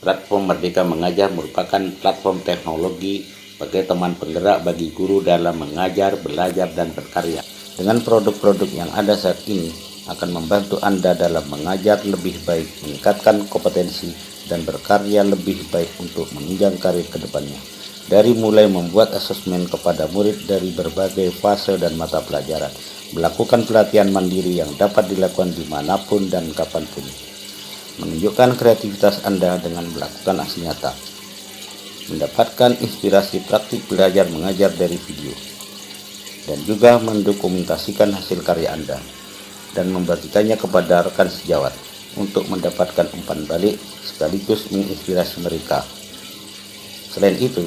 Platform Merdeka Mengajar merupakan platform teknologi sebagai teman penggerak bagi guru dalam mengajar, belajar, dan berkarya. Dengan produk-produk yang ada saat ini akan membantu Anda dalam mengajar lebih baik, meningkatkan kompetensi, dan berkarya lebih baik untuk menunjang karir ke depannya. Dari mulai membuat asesmen kepada murid dari berbagai fase dan mata pelajaran, melakukan pelatihan mandiri yang dapat dilakukan dimanapun dan kapanpun, menunjukkan kreativitas Anda dengan melakukan aksi nyata, mendapatkan inspirasi praktik belajar mengajar dari video, dan juga mendokumentasikan hasil karya Anda dan membagikannya kepada rekan sejawat untuk mendapatkan umpan balik sekaligus menginspirasi mereka. Selain itu,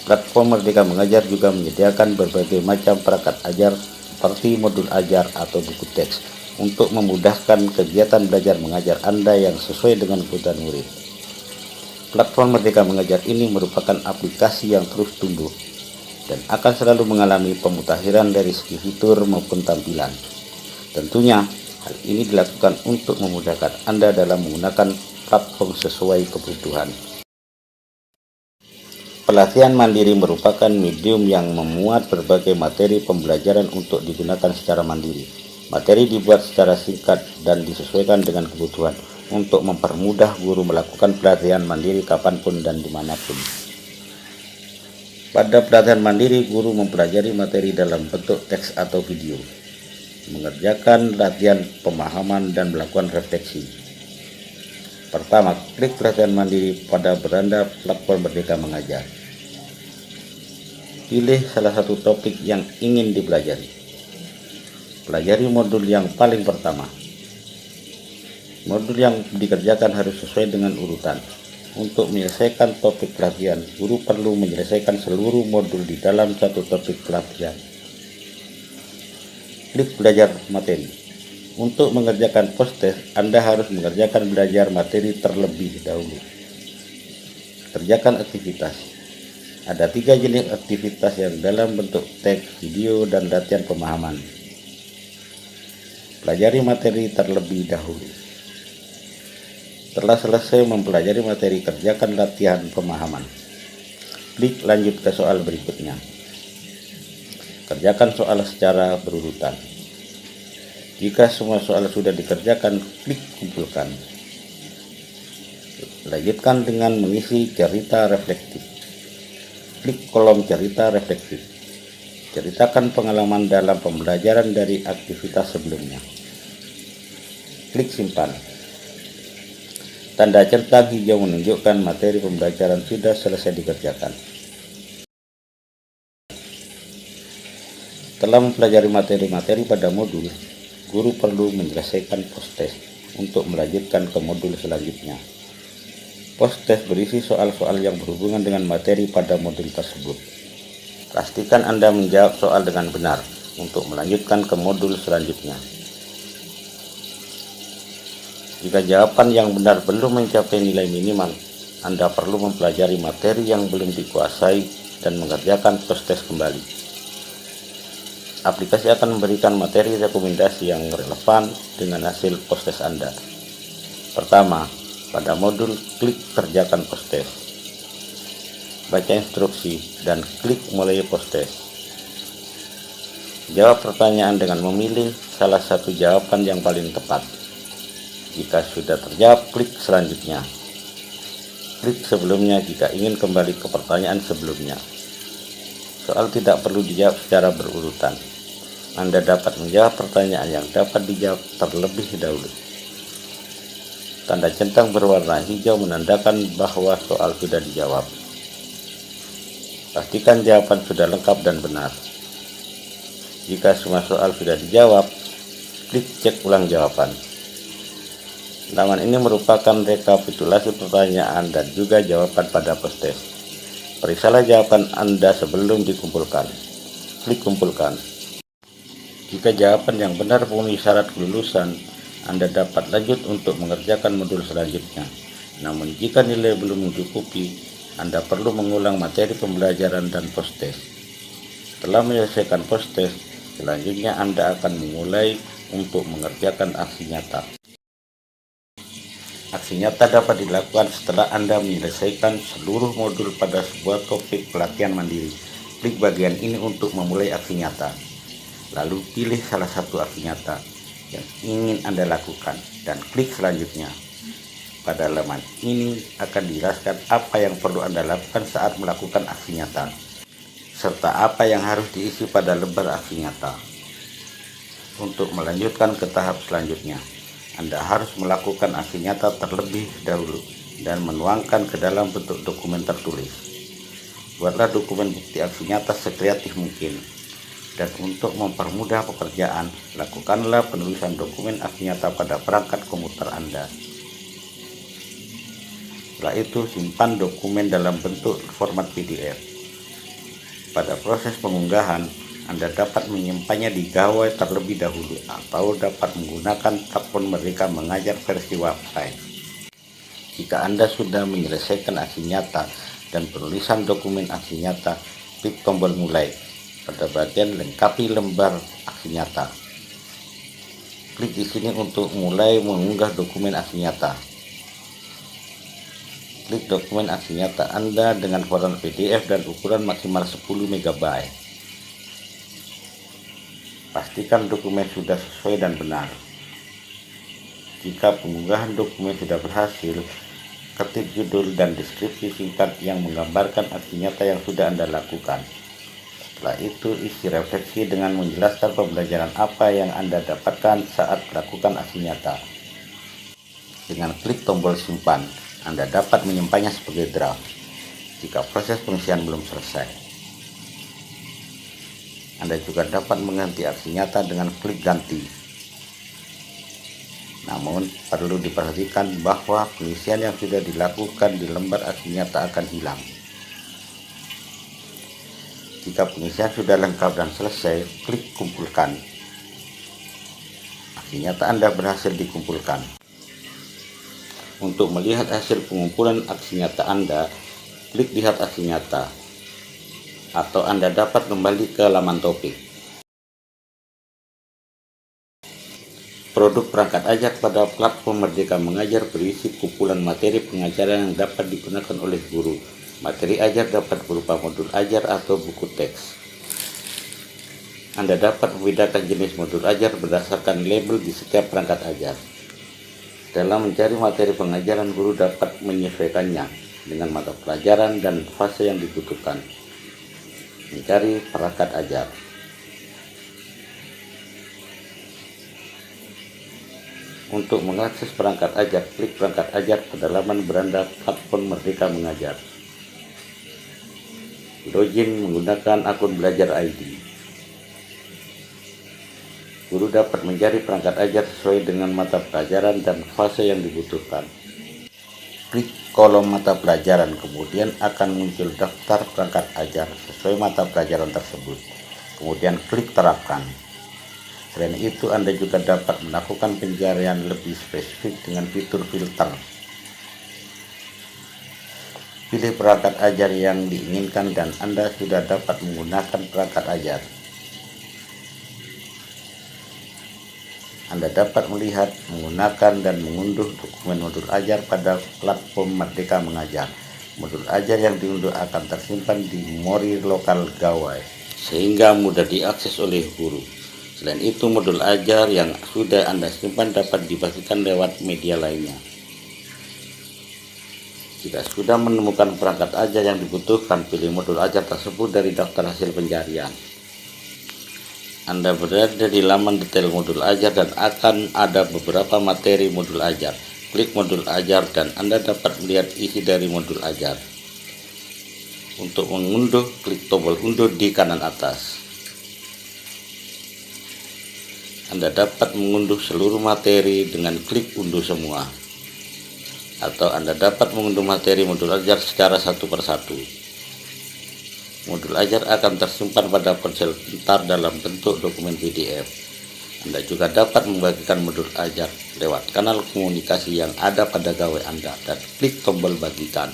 platform Merdeka Mengajar juga menyediakan berbagai macam perangkat ajar seperti modul ajar atau buku teks untuk memudahkan kegiatan belajar mengajar Anda yang sesuai dengan kebutuhan murid. Platform Merdeka Mengajar ini merupakan aplikasi yang terus tumbuh dan akan selalu mengalami pemutahiran dari segi fitur maupun tampilan. Tentunya, hal ini dilakukan untuk memudahkan Anda dalam menggunakan platform sesuai kebutuhan. Pelatihan mandiri merupakan medium yang memuat berbagai materi pembelajaran untuk digunakan secara mandiri. Materi dibuat secara singkat dan disesuaikan dengan kebutuhan untuk mempermudah guru melakukan pelatihan mandiri kapanpun dan dimanapun. Pada pelatihan mandiri, guru mempelajari materi dalam bentuk teks atau video, mengerjakan latihan pemahaman dan melakukan refleksi. Pertama, klik pelatihan mandiri pada beranda platform Merdeka Mengajar. Pilih salah satu topik yang ingin dipelajari. Pelajari modul yang paling pertama. Modul yang dikerjakan harus sesuai dengan urutan. Untuk menyelesaikan topik pelatihan, guru perlu menyelesaikan seluruh modul di dalam satu topik pelatihan. Klik belajar materi. Untuk mengerjakan post-test, Anda harus mengerjakan belajar materi terlebih dahulu. Kerjakan aktivitas. Ada 3 jenis aktivitas yang dalam bentuk teks, video, dan latihan pemahaman. Pelajari materi terlebih dahulu. Setelah selesai mempelajari materi, kerjakan latihan pemahaman. Klik lanjut ke soal berikutnya. Kerjakan soal secara berurutan. Jika semua soal sudah dikerjakan, klik kumpulkan. Lanjutkan dengan mengisi cerita reflektif. Klik kolom cerita reflektif. Ceritakan pengalaman dalam pembelajaran dari aktivitas sebelumnya. Klik simpan. Tanda centang hijau menunjukkan materi pembelajaran sudah selesai dikerjakan. Setelah mempelajari materi-materi pada modul, guru perlu menyelesaikan post-test untuk melanjutkan ke modul selanjutnya. Post-test berisi soal-soal yang berhubungan dengan materi pada modul tersebut. Pastikan Anda menjawab soal dengan benar untuk melanjutkan ke modul selanjutnya. Jika jawaban yang benar belum mencapai nilai minimal, Anda perlu mempelajari materi yang belum dikuasai dan mengerjakan post-test kembali. Aplikasi akan memberikan materi rekomendasi yang relevan dengan hasil post-test Anda. Pertama, pada modul klik kerjakan post-test. Baca instruksi dan klik mulai post-test. Jawab pertanyaan dengan memilih salah satu jawaban yang paling tepat. Jika sudah terjawab, klik selanjutnya. Klik sebelumnya jika ingin kembali ke pertanyaan sebelumnya. Soal tidak perlu dijawab secara berurutan. Anda dapat menjawab pertanyaan yang dapat dijawab terlebih dahulu. Tanda centang berwarna hijau menandakan bahwa soal sudah dijawab. Pastikan jawaban sudah lengkap dan benar. Jika semua soal sudah dijawab, klik cek ulang jawaban. Halaman ini merupakan rekapitulasi pertanyaan dan juga jawaban pada post-test. Periksalah jawaban Anda sebelum dikumpulkan. Klik kumpulkan. Jika jawaban yang benar memenuhi syarat kelulusan, Anda dapat lanjut untuk mengerjakan modul selanjutnya. Namun jika nilai belum mencukupi, Anda perlu mengulang materi pembelajaran dan post-test. Setelah menyelesaikan post-test, selanjutnya Anda akan memulai untuk mengerjakan aksi nyata. Aksi nyata dapat dilakukan setelah Anda menyelesaikan seluruh modul pada sebuah topik pelatihan mandiri. Klik bagian ini untuk memulai aksi nyata. Lalu pilih salah satu aksi nyata yang ingin Anda lakukan dan klik selanjutnya. Pada halaman ini akan dijelaskan apa yang perlu Anda lakukan saat melakukan aksi nyata, serta apa yang harus diisi pada lembar aksi nyata. Untuk melanjutkan ke tahap selanjutnya, Anda harus melakukan aksi nyata terlebih dahulu dan menuangkan ke dalam bentuk dokumen tertulis. Buatlah dokumen bukti aksi nyata sekreatif mungkin. Dan untuk mempermudah pekerjaan, lakukanlah penulisan dokumen aksi nyata pada perangkat komputer Anda. Setelah itu, simpan dokumen dalam bentuk format PDF. Pada proses pengunggahan, Anda dapat menyimpannya di gawai terlebih dahulu atau dapat menggunakan platform Merdeka Mengajar versi website. Jika Anda sudah menyelesaikan aksi nyata dan penulisan dokumen aksi nyata, klik tombol mulai pada bagian lengkapi lembar aksi nyata. Klik di sini untuk mulai mengunggah dokumen aksi nyata. Klik dokumen aksi nyata Anda dengan format PDF dan ukuran maksimal 10 MB. Pastikan dokumen sudah sesuai dan benar. Jika pengunggahan dokumen sudah berhasil, ketik judul dan deskripsi singkat yang menggambarkan aksi nyata yang sudah Anda lakukan. Setelah itu, isi refleksi dengan menjelaskan pembelajaran apa yang Anda dapatkan saat melakukan aksi nyata. Dengan klik tombol simpan, Anda dapat menyimpannya sebagai draft jika proses pengisian belum selesai. Anda juga dapat mengganti aksi nyata dengan klik ganti. Namun, perlu diperhatikan bahwa pengisian yang sudah dilakukan di lembar aksi nyata akan hilang. Jika pengisian sudah lengkap dan selesai, klik kumpulkan. Aksi nyata Anda berhasil dikumpulkan. Untuk melihat hasil pengumpulan aksi nyata Anda, klik lihat aksi nyata. Atau Anda dapat kembali ke halaman topik. Produk perangkat ajar pada platform Merdeka Mengajar berisi kumpulan materi pengajaran yang dapat digunakan oleh guru. Materi ajar dapat berupa modul ajar atau buku teks. Anda dapat membedakan jenis modul ajar berdasarkan label di setiap perangkat ajar. Dalam mencari materi pengajaran, guru dapat menyesuaikannya dengan mata pelajaran dan fase yang dibutuhkan. Mencari perangkat ajar. Untuk mengakses perangkat ajar, klik perangkat ajar pada halaman beranda platform Merdeka Mengajar. Login menggunakan akun belajar ID. Guru dapat mencari perangkat ajar sesuai dengan mata pelajaran dan fase yang dibutuhkan. Klik kolom mata pelajaran, kemudian akan muncul daftar perangkat ajar sesuai mata pelajaran tersebut. Kemudian klik terapkan. Selain itu, Anda juga dapat melakukan pencarian lebih spesifik dengan fitur filter. Pilih perangkat ajar yang diinginkan dan Anda sudah dapat menggunakan perangkat ajar. Anda dapat melihat, menggunakan, dan mengunduh dokumen modul ajar pada platform Merdeka Mengajar. Modul ajar yang diunduh akan tersimpan di memori lokal gawai, sehingga mudah diakses oleh guru. Selain itu, modul ajar yang sudah Anda simpan dapat dibagikan lewat media lainnya. Jika sudah menemukan perangkat ajar yang dibutuhkan, pilih modul ajar tersebut dari daftar hasil pencarian. Anda berada di laman detail modul ajar dan akan ada beberapa materi modul ajar. Klik modul ajar dan Anda dapat melihat isi dari modul ajar. Untuk mengunduh, klik tombol unduh di kanan atas. Anda dapat mengunduh seluruh materi dengan klik unduh semua. Atau Anda dapat mengunduh materi modul ajar secara satu persatu. Modul ajar akan tersimpan pada ponsel pintar dalam bentuk dokumen PDF. Anda juga dapat membagikan modul ajar lewat kanal komunikasi yang ada pada gawai Anda dan klik tombol bagikan.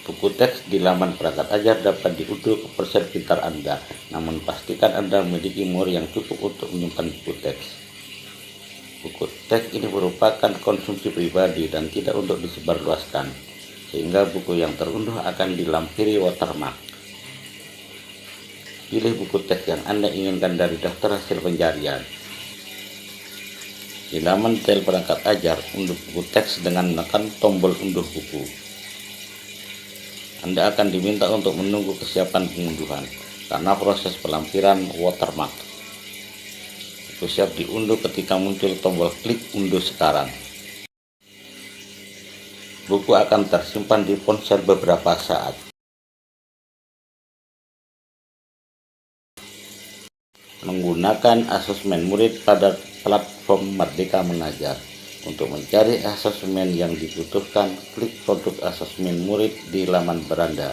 Untuk Buku teks di laman perangkat ajar dapat diunduh ke ponsel pintar Anda, namun pastikan Anda memiliki memori yang cukup untuk menyimpan buku teks. Buku teks ini merupakan konsumsi pribadi dan tidak untuk disebarluaskan, sehingga buku yang terunduh akan dilampiri watermark. Pilih buku teks yang Anda inginkan dari daftar hasil pencarian. Di laman detail perangkat ajar, unduh buku teks dengan menekan tombol unduh buku. Anda akan diminta untuk menunggu kesiapan pengunduhan, karena proses pelampiran watermark itu siap diunduh ketika muncul tombol klik unduh sekarang. Buku akan tersimpan di ponsel beberapa saat. Menggunakan asesmen murid pada platform Merdeka Mengajar. Untuk mencari asesmen yang dibutuhkan, klik produk asesmen murid di laman beranda.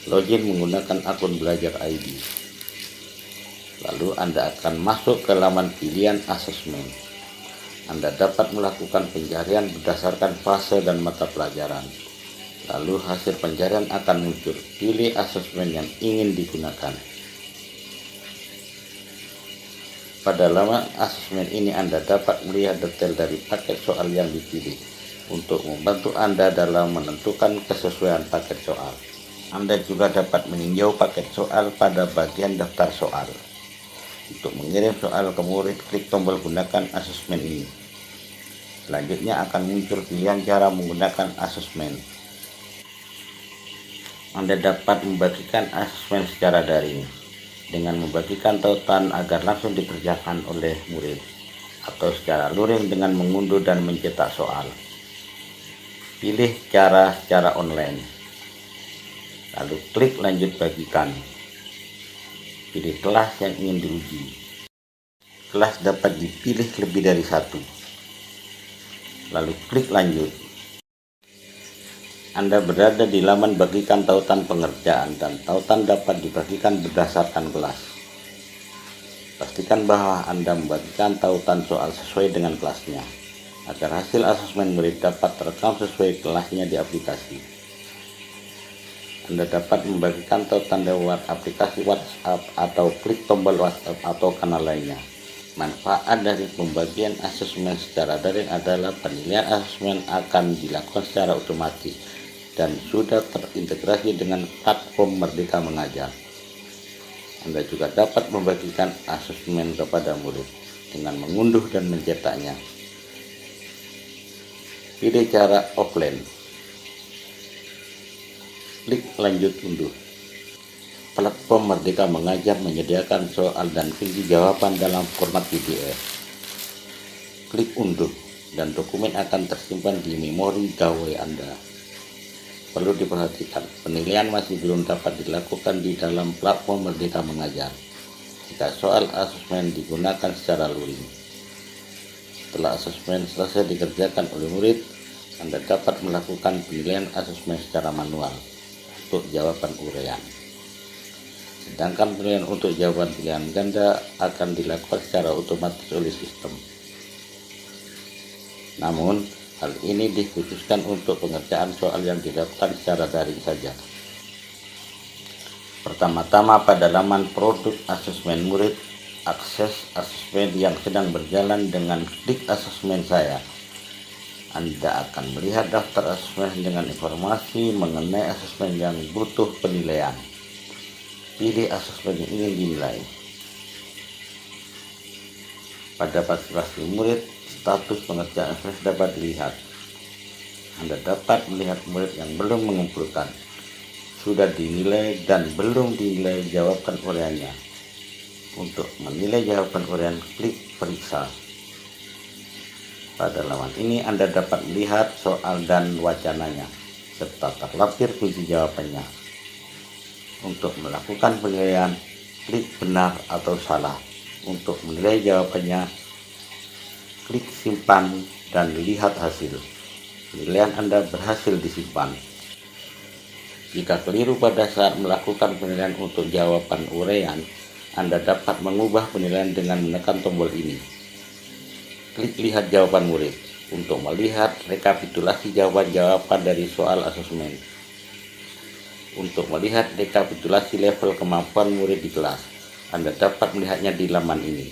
Login menggunakan akun Belajar ID. Lalu Anda akan masuk ke laman pilihan asesmen. Anda dapat melakukan pencarian berdasarkan fase dan mata pelajaran. Lalu hasil pencarian akan muncul. Pilih asesmen yang ingin digunakan. Pada laman asesmen ini Anda dapat melihat detail dari paket soal yang dipilih untuk membantu Anda dalam menentukan kesesuaian paket soal. Anda juga dapat meninjau paket soal pada bagian daftar soal. Untuk mengirim soal ke murid, klik tombol gunakan asesmen ini. Selanjutnya akan muncul pilihan cara menggunakan asesmen. Anda dapat membagikan asesmen secara daring dengan membagikan tautan agar langsung dikerjakan oleh murid, atau secara luring dengan mengunduh dan mencetak soal. Pilih cara secara online, lalu klik lanjut bagikan. Pilih kelas yang ingin diuji. Kelas dapat dipilih lebih dari satu, lalu klik lanjut. Anda berada di laman bagikan tautan pengerjaan dan tautan dapat dibagikan berdasarkan kelas. Pastikan bahwa Anda membagikan tautan soal sesuai dengan kelasnya, agar hasil asesmen murid dapat terekam sesuai kelasnya di aplikasi. Anda dapat membagikan tautan lewat aplikasi WhatsApp atau klik tombol WhatsApp atau kanal lainnya. Manfaat dari pembagian asesmen secara daring adalah penilaian asesmen akan dilakukan secara otomatis dan sudah terintegrasi dengan platform Merdeka Mengajar. Anda juga dapat membagikan asesmen kepada murid dengan mengunduh dan mencetaknya. Pilih cara offline. Klik lanjut unduh. Platform Merdeka Mengajar menyediakan soal dan kunci jawaban dalam format PDF. Klik unduh dan dokumen akan tersimpan di memori gawai Anda. Perlu diperhatikan, penilaian masih belum dapat dilakukan di dalam platform Merdeka Mengajar jika soal asesmen digunakan secara luring. Setelah asesmen selesai dikerjakan oleh murid, Anda dapat melakukan penilaian asesmen secara manual untuk jawaban uraian. Sedangkan penilaian untuk jawaban pilihan ganda akan dilakukan secara otomatis oleh sistem. Namun, hal ini dikhususkan untuk pengerjaan soal yang dilakukan secara daring saja. Pertama-tama pada laman produk asesmen murid, akses asesmen yang sedang berjalan dengan klik asesmen saya. Anda akan melihat daftar asesmen dengan informasi mengenai asesmen yang butuh penilaian. Pilih asesmen yang ingin dinilai. Pada partisipasi murid, status pengerjaan asesmen dapat dilihat. Anda dapat melihat murid yang belum mengumpulkan, sudah dinilai dan belum dinilai jawaban uraiannya. Untuk menilai jawaban uraian, klik periksa. Pada laman ini Anda dapat melihat soal dan wacananya, serta terlampir kunci jawabannya. Untuk melakukan penilaian, klik benar atau salah. Untuk menilai jawabannya, klik simpan dan lihat hasil. Penilaian Anda berhasil disimpan. Jika keliru pada saat melakukan penilaian untuk jawaban uraian, Anda dapat mengubah penilaian dengan menekan tombol ini. Klik lihat jawaban murid untuk melihat rekapitulasi jawaban-jawaban dari soal asesmen. Untuk melihat rekapitulasi level kemampuan murid di kelas, Anda dapat melihatnya di laman ini.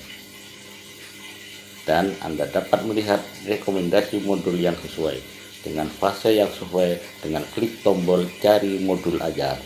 Dan Anda dapat melihat rekomendasi modul yang sesuai dengan fase yang sesuai dengan klik tombol cari modul ajar.